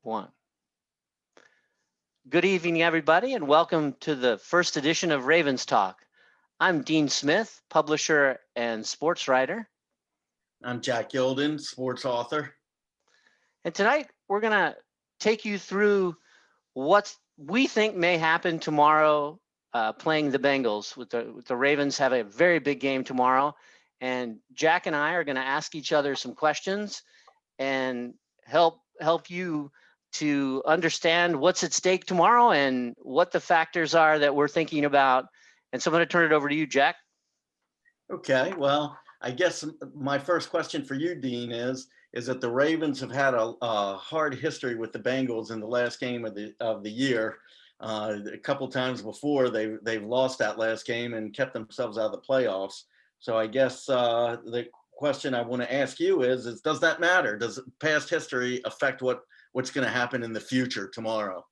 One. Good evening, everybody, and welcome to the first edition of Ravenstalk. I'm Dean Smith, publisher and sports writer. I'm Jack Gilden, sports author. And tonight we're going to take you through what we think may happen tomorrow playing the Bengals. With the Ravens have a very big game tomorrow. And Jack and I are going to ask each other some questions and help you to understand what's at stake tomorrow and what the factors are that we're thinking about. And so I'm going to turn it over to you, Jack. Okay, well, I guess my first question for you, Dean, is that the Ravens have had a hard history with the Bengals in the last game of the year. A couple times before they've lost that last game and kept themselves out of the playoffs. So I guess the question I want to ask you is does that matter? Does past history affect what's going to happen in the future tomorrow?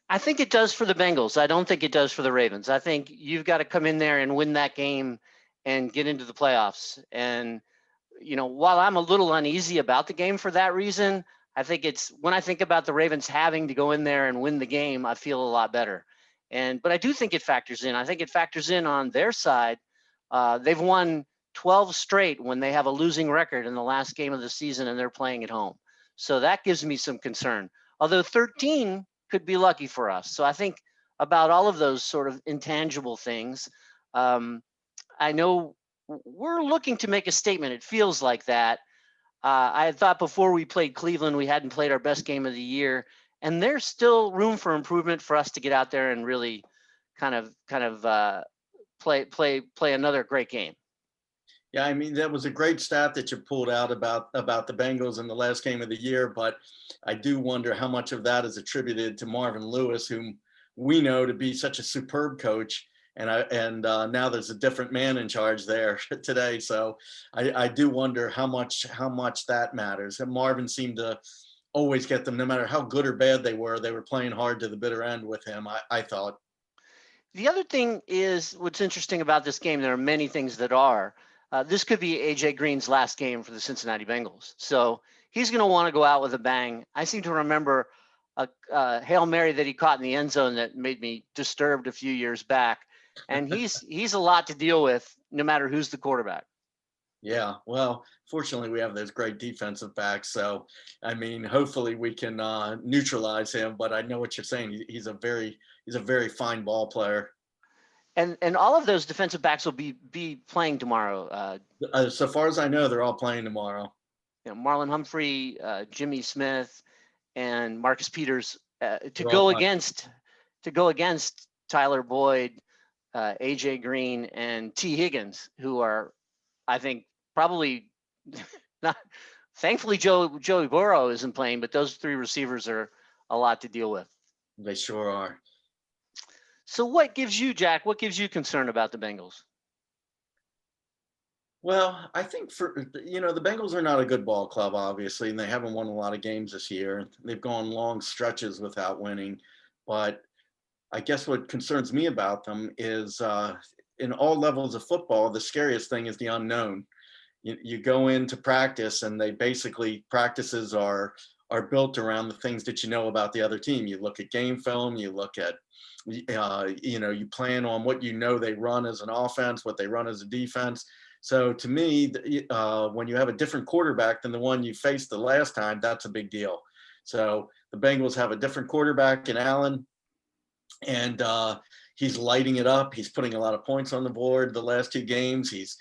I think it does for the Bengals. I don't think it does for the Ravens. I think you've got to come in there and win that game and get into the playoffs. And, while I'm a little uneasy about the game for that reason, I think when I think about the Ravens having to go in there and win the game, I feel a lot better. But I do think it factors in. I think it factors in on their side. They've won 12 straight when they have a losing record in the last game of the season and they're playing at home. So that gives me some concern. Although 13 could be lucky for us. So I think about all of those sort of intangible things. I know we're looking to make a statement. It feels like that. I had thought before we played Cleveland, we hadn't played our best game of the year, and there's still room for improvement for us to get out there and really kind of play another great game. Yeah, I mean, that was a great stat that you pulled out about the Bengals in the last game of the year, but I do wonder how much of that is attributed to Marvin Lewis, whom we know to be such a superb coach. And now there's a different man in charge there today. So I do wonder how much that matters. And Marvin seemed to always get them, no matter how good or bad they were playing hard to the bitter end with him, I thought. The other thing is what's interesting about this game, there are many things that are. This could be A.J. Green's last game for the Cincinnati Bengals. So he's going to want to go out with a bang. I seem to remember a Hail Mary that he caught in the end zone that made me disturbed a few years back. And he's a lot to deal with no matter who's the quarterback. Yeah, well, fortunately, we have those great defensive backs. So, I mean, hopefully we can neutralize him. But I know what you're saying. He's a very fine ball player. And all of those defensive backs will be playing tomorrow. So far as I know, they're all playing tomorrow. Marlon Humphrey, Jimmy Smith, and Marcus Peters to go against Tyler Boyd, A.J. Green, and T. Higgins, who are, I think, probably not. Thankfully, Joey Burrow isn't playing, but those three receivers are a lot to deal with. They sure are. So what gives you, Jack, concern about the Bengals? Well, I think the Bengals are not a good ball club, obviously, and they haven't won a lot of games this year. They've gone long stretches without winning. But I guess what concerns me about them is in all levels of football, the scariest thing is the unknown. You go into practice and practices are built around the things that you know about the other team. You look at game film, you look at, you plan on what they run as an offense, what they run as a defense. So to me, when you have a different quarterback than the one you faced the last time, that's a big deal. So the Bengals have a different quarterback in Allen, and he's lighting it up. He's putting a lot of points on the board the last two games. He's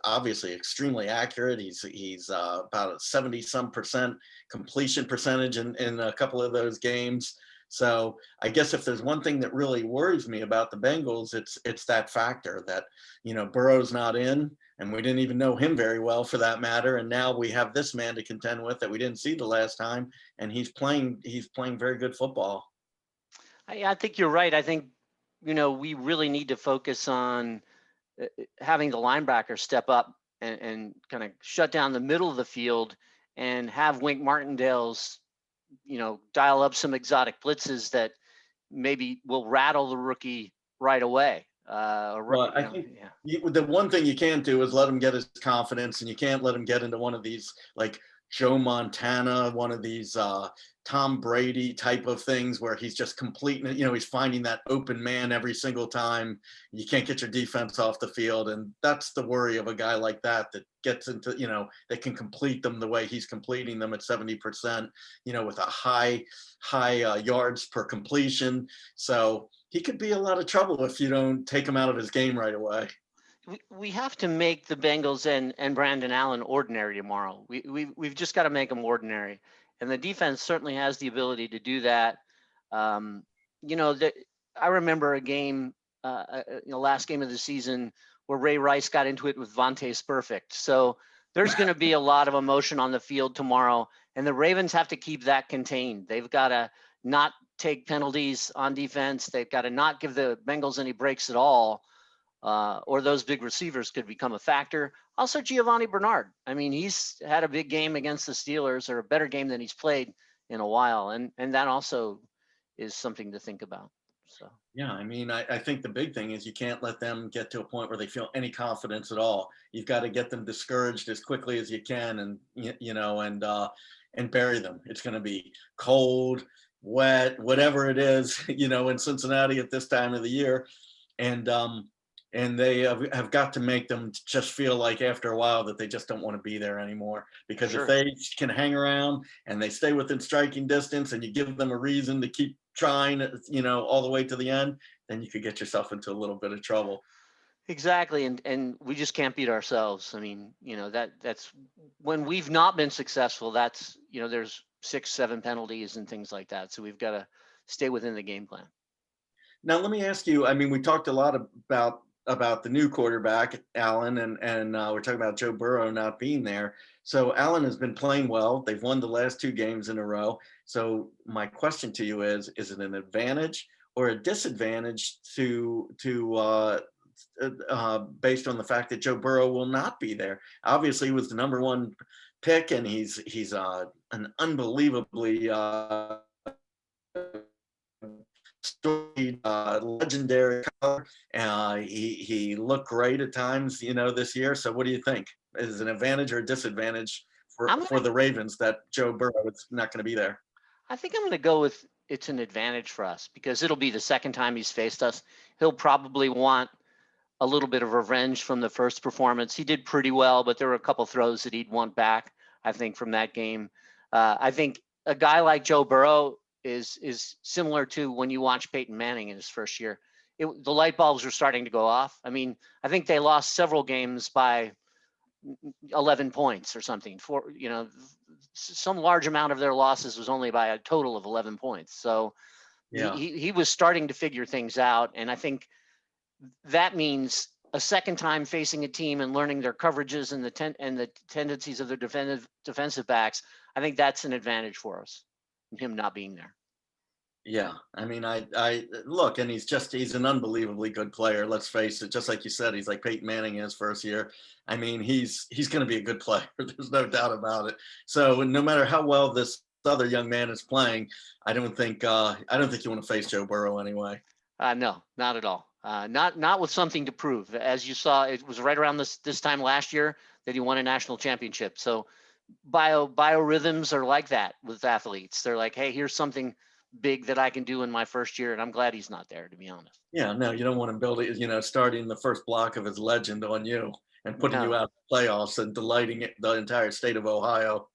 obviously extremely accurate. He's about a 70-some% completion percentage in a couple of those games. So I guess if there's one thing that really worries me about the Bengals, it's that factor that, Burrow's not in, and we didn't even know him very well for that matter. And now we have this man to contend with that we didn't see the last time, and he's playing very good football. I think you're right. I think, we really need to focus on having the linebacker step up and kind of shut down the middle of the field and have Wink Martindale's, dial up some exotic blitzes that maybe will rattle the rookie right away. I think the one thing you can't do is let him get his confidence, and you can't let him get into one of these like Joe Montana, one of these Tom Brady type of things where he's just completing it. He's finding that open man every single time. You can't get your defense off the field. And that's the worry of a guy like that gets into, that can complete them the way he's completing them at 70%, with a high yards per completion. So he could be a lot of trouble if you don't take him out of his game right away. We have to make the Bengals and Brandon Allen ordinary tomorrow. We've just got to make them ordinary, and the defense certainly has the ability to do that. Um, I remember a game, last game of the season where Ray Rice got into it with Vontaze Perfect. So there's going to be a lot of emotion on the field tomorrow, and the Ravens have to keep that contained. They've got to not take penalties on defense. They've got to not give the Bengals any breaks at all. Or those big receivers could become a factor. Also, Giovanni Bernard. I mean, he's had a big game against the Steelers, or a better game than he's played in a while, and that also is something to think about. So yeah, I mean, I think the big thing is you can't let them get to a point where they feel any confidence at all. You've got to get them discouraged as quickly as you can, and and bury them. It's going to be cold, wet, whatever it is, in Cincinnati at this time of the year, and they have got to make them just feel like after a while that they just don't want to be there anymore. Because if sure. they can hang around and they stay within striking distance and you give them a reason to keep trying, all the way to the end, then you could get yourself into a little bit of trouble. Exactly, and we just can't beat ourselves. I mean, that's when we've not been successful. That's there's 6, 7 penalties and things like that. So we've got to stay within the game plan. Now, let me ask you. I mean, we talked a lot about the new quarterback, Allen, and we're talking about Joe Burrow not being there. So Allen has been playing well. They've won the last 2 games in a row. So my question to you is it an advantage or a disadvantage based on the fact that Joe Burrow will not be there? Obviously, he was the number 1 pick, and he's an unbelievably storied, legendary color. He looked great at times, this year. So what do you think? Is it an advantage or a disadvantage I'm for gonna the Ravens that Joe Burrow is not going to be there? I think I'm going to go with it's an advantage for us because it'll be the second time he's faced us. He'll probably want a little bit of revenge from the first performance. He did pretty well, but there were a couple throws that he'd want back, I think, from that game. I think a guy like Joe Burrow is similar to when you watch Peyton Manning in his first year. The light bulbs were starting to go off. I mean, I think they lost several games by 11 points or something. Some large amount of their losses was only by a total of 11 points. So Yeah. he was starting to figure things out, and I think that means a second time facing a team and learning their coverages and the tendencies of their defensive backs. I think that's an advantage for us, him not being there. Yeah, I mean, I look, and he's an unbelievably good player. Let's face it. Just like you said, he's like Peyton Manning in his first year. I mean, he's going to be a good player. There's no doubt about it. So no matter how well this other young man is playing, I don't think you want to face Joe Burrow anyway. No, not at all. Not with something to prove. As you saw, it was right around this time last year that he won a national championship. So biorhythms are like that with athletes. They're like, hey, here's something big that I can do in my first year, and I'm glad he's not there, to be honest. Yeah, no, you don't want him building, starting the first block of his legend on you and putting you No. out the playoffs and delighting the entire state of Ohio.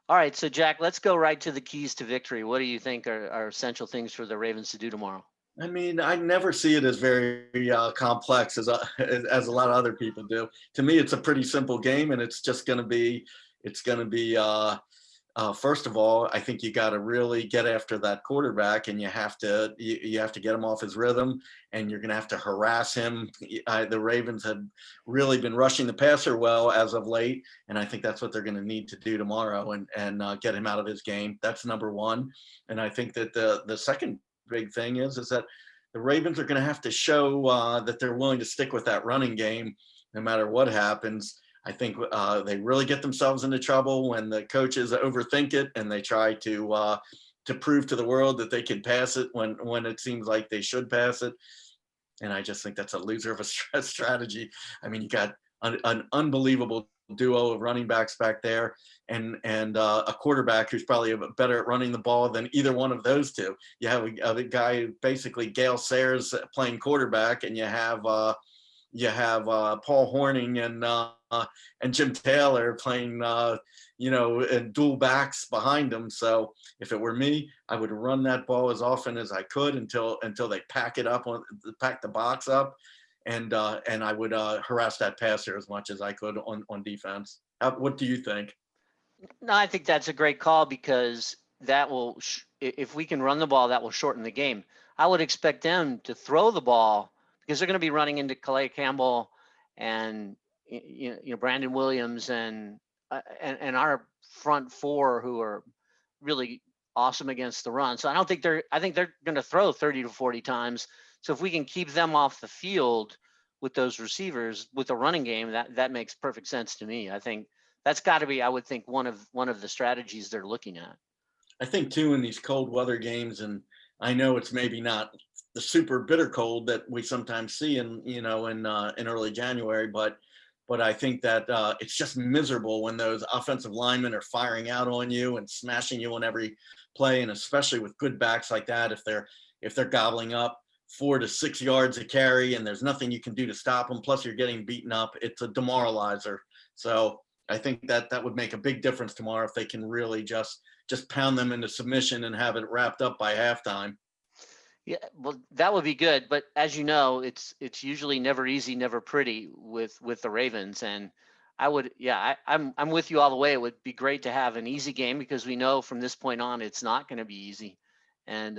All right, so Jack, let's go right to the keys to victory. What do you think are essential things for the Ravens to do tomorrow? I mean, I never see it as very complex as a lot of other people do. To me, it's a pretty simple game, and it's just going to be first of all, I think you got to really get after that quarterback, and you have to get him off his rhythm, and you're going to have to harass him. The Ravens have really been rushing the passer well as of late, and I think that's what they're going to need to do tomorrow, and get him out of his game. That's number one. And I think that the second big thing is that the Ravens are going to have to show that they're willing to stick with that running game no matter what happens. I think they really get themselves into trouble when the coaches overthink it and they try to prove to the world that they can pass it when it seems like they should pass it. And I just think that's a loser of a strategy. I mean, you got an unbelievable duo of running backs back there, and a quarterback who's probably better at running the ball than either one of those two. You have a guy, basically Gale Sayers, playing quarterback, and you have Paul Horning and Jim Taylor playing and dual backs behind them. So if it were me, I would run that ball as often as I could until they pack the box up, and I would harass that passer as much as I could on defense. What do you think? No, I think that's a great call because that will, if we can run the ball, that will shorten the game. I would expect them to throw the ball because they're going to be running into Calais Campbell and Brandon Williams and our front four who are really awesome against the run. So I think they're going to throw 30 to 40 times. So if we can keep them off the field with those receivers with the running game, that makes perfect sense to me. I think that's got to be, I would think, one of the strategies they're looking at. I think too, in these cold weather games, and I know it's maybe not the super bitter cold that we sometimes see in early January, but I think that it's just miserable when those offensive linemen are firing out on you and smashing you on every play, and especially with good backs like that, if they're gobbling up 4 to 6 yards a carry and there's nothing you can do to stop them, plus you're getting beaten up, it's a demoralizer. So I think that would make a big difference tomorrow if they can really just pound them into submission and have it wrapped up by halftime. Yeah, well, that would be good. But as you know, it's usually never easy, never pretty with the Ravens. And I'm with you all the way. It would be great to have an easy game because we know from this point on it's not going to be easy. And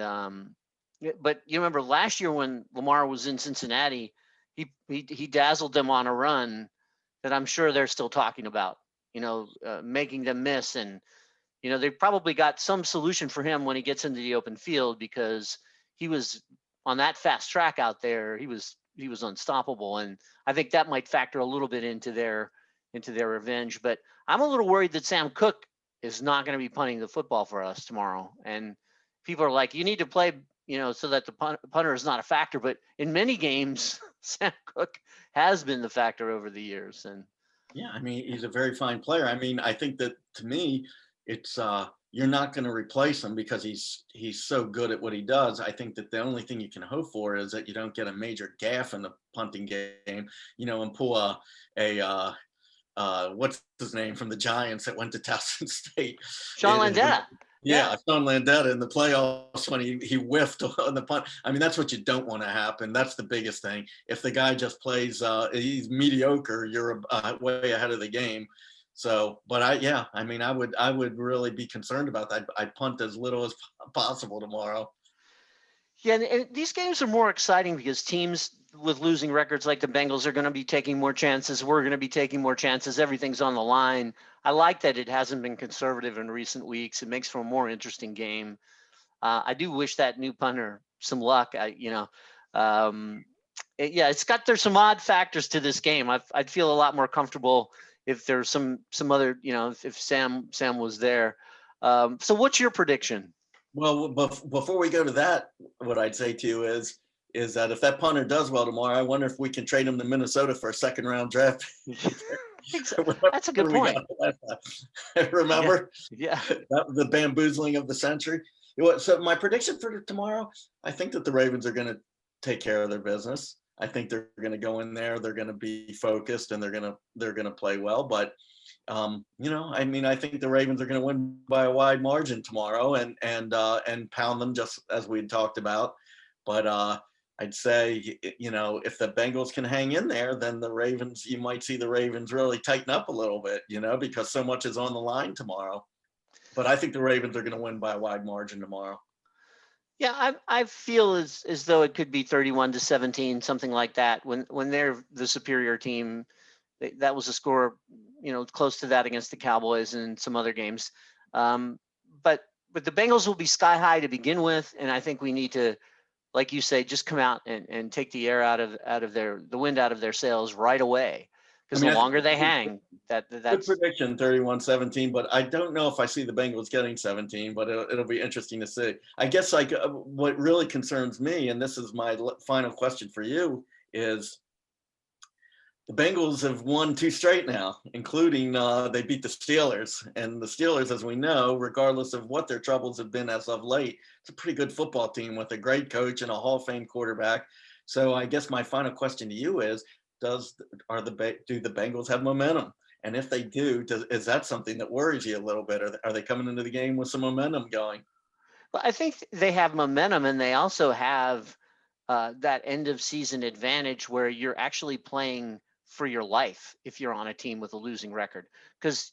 but you remember last year when Lamar was in Cincinnati, he dazzled them on a run that I'm sure they're still talking about. Making them miss, and they probably got some solution for him when he gets into the open field because he was on that fast track out there. He was unstoppable, and I think that might factor a little bit into their revenge. But I'm a little worried that Sam Cook is not going to be punting the football for us tomorrow. And people are like, you need to play, so that the punter is not a factor. But in many games, Sam Cook has been the factor over the years. And yeah, I mean, he's a very fine player. I mean, I think that to me, it's you're not going to replace him because he's so good at what he does. I think that the only thing you can hope for is that you don't get a major gaffe in the punting game, and pull a what's his name from the Giants that went to Towson State. Sean Landeta. Yeah, Sean Landeta in the playoffs when he whiffed on the punt. I mean, that's what you don't want to happen. That's the biggest thing. If the guy just plays, he's mediocre, you're way ahead of the game. So, but I would really be concerned about that. I'd punt as little as possible tomorrow. Yeah, and these games are more exciting because teams with losing records like the Bengals are going to be taking more chances. We're going to be taking more chances. Everything's on the line. I like that it hasn't been conservative in recent weeks. It makes for a more interesting game. I do wish that new punter some luck. There's some odd factors to this game. I'd feel a lot more comfortable if there's some other, if Sam was there. So what's your prediction? Well, before we go to that, what I'd say to you is that if that punter does well tomorrow, I wonder if we can trade him to Minnesota for a second-round draft. That's a good point. Remember? Yeah. The bamboozling of the century. So my prediction for tomorrow, I think that the Ravens are going to take care of their business. I think they're going to go in there. They're going to be focused and they're going to play well. But I think the Ravens are going to win by a wide margin tomorrow and pound them just as we talked about. But I'd say, if the Bengals can hang in there, then you might see the Ravens really tighten up a little bit, because so much is on the line tomorrow. But I think the Ravens are going to win by a wide margin tomorrow. Yeah, I feel as though it could be 31-17, something like that. When they're the superior team, that was a score, close to that against the Cowboys and some other games. But the Bengals will be sky high to begin with, and I think we need to, like you say, just come out and take the air out of the wind out of their sails right away. Because the longer they hang, that's good prediction, 31-17. But I don't know if I see the Bengals getting 17. But it'll be interesting to see. I guess what really concerns me, and this is my final question for you, is The Bengals have won 2 straight now, including they beat the Steelers. And the Steelers, as we know, regardless of what their troubles have been as of late, it's a pretty good football team with a great coach and a Hall of Fame quarterback. So I guess my final question to you is, do the Bengals have momentum? And if they do, is that something that worries you a little bit? Are they coming into the game with some momentum going? Well, I think they have momentum, and they also have that end of season advantage where you're actually playing for your life if you're on a team with a losing record, because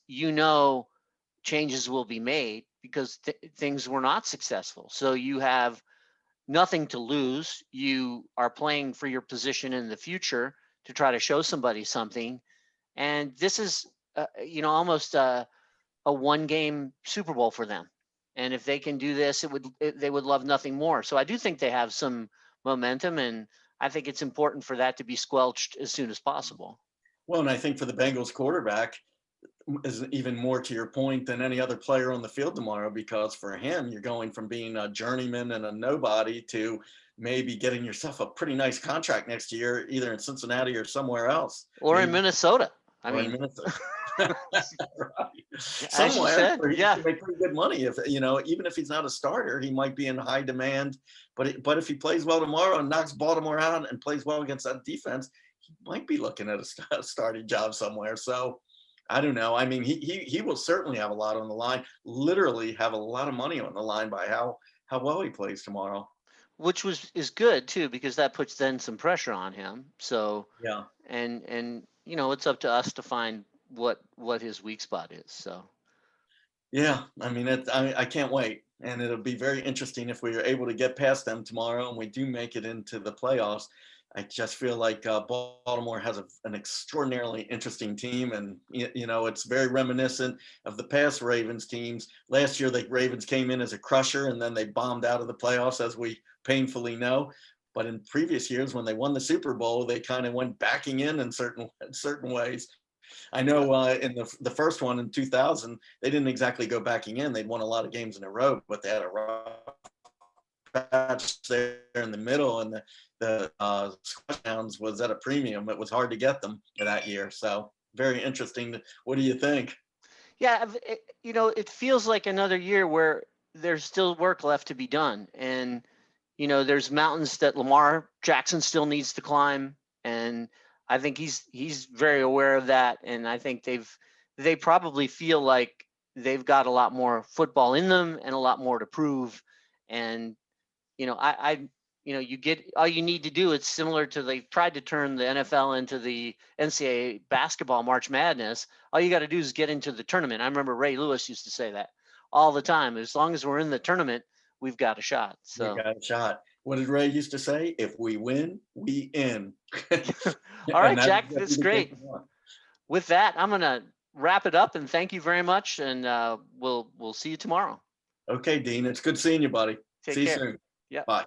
changes will be made because things were not successful. So you have nothing to lose. You are playing for your position in the future to try to show somebody something. And this is, almost a one game Super Bowl for them. And if they can do this, they would love nothing more. So I do think they have some momentum, and I think it's important for that to be squelched as soon as possible. Well, and I think for the Bengals quarterback, is even more to your point than any other player on the field tomorrow, because for him, you're going from being a journeyman and a nobody to maybe getting yourself a pretty nice contract next year, either in Cincinnati or somewhere else, Or in maybe, Minnesota. I or in mean, Minnesota. Right. as you Somewhere said, where he yeah. can make pretty good money. If even if he's not a starter, he might be in high demand. But if he plays well tomorrow and knocks Baltimore out and plays well against that defense, he might be looking at a starting job somewhere. So I don't know. I mean, he will certainly have a lot on the line. Literally have a lot of money on the line by how well he plays tomorrow. Which is good too, because that puts then some pressure on him. So Yeah. and it's up to us to find what his weak spot is. So Yeah, I mean, I can't wait. And it'll be very interesting if we are able to get past them tomorrow and we do make it into the playoffs. I just feel like Baltimore has an extraordinarily interesting team. And, it's very reminiscent of the past Ravens teams. Last year, the Ravens came in as a crusher and then they bombed out of the playoffs, as we painfully know. But in previous years, when they won the Super Bowl, they kind of went backing in certain ways. I know in the first one in 2000, they didn't exactly go backing in. They'd won a lot of games in a row, but they had a rough patch there in the middle, and the squash downs was at a premium. It was hard to get them that year. So very interesting. What do you think? yeah, it feels like another year where there's still work left to be done, and there's mountains that Lamar Jackson still needs to climb, and I think he's very aware of that, and I think they probably feel like they've got a lot more football in them and a lot more to prove, and I you get all you need to do. It's similar to they've tried to turn the NFL into the NCAA basketball March Madness. All you got to do is get into the tournament. I remember Ray Lewis used to say that all the time. As long as we're in the tournament, we've got a shot. We So, got a shot. What did Ray used to say? If we win, we in. all And right, that's Jack, exactly that's the case great. tomorrow. With that, I'm gonna wrap it up and thank you very much. And we'll see you tomorrow. Okay, Dean, it's good seeing you, buddy. Take See you care. soon. Yep. Bye.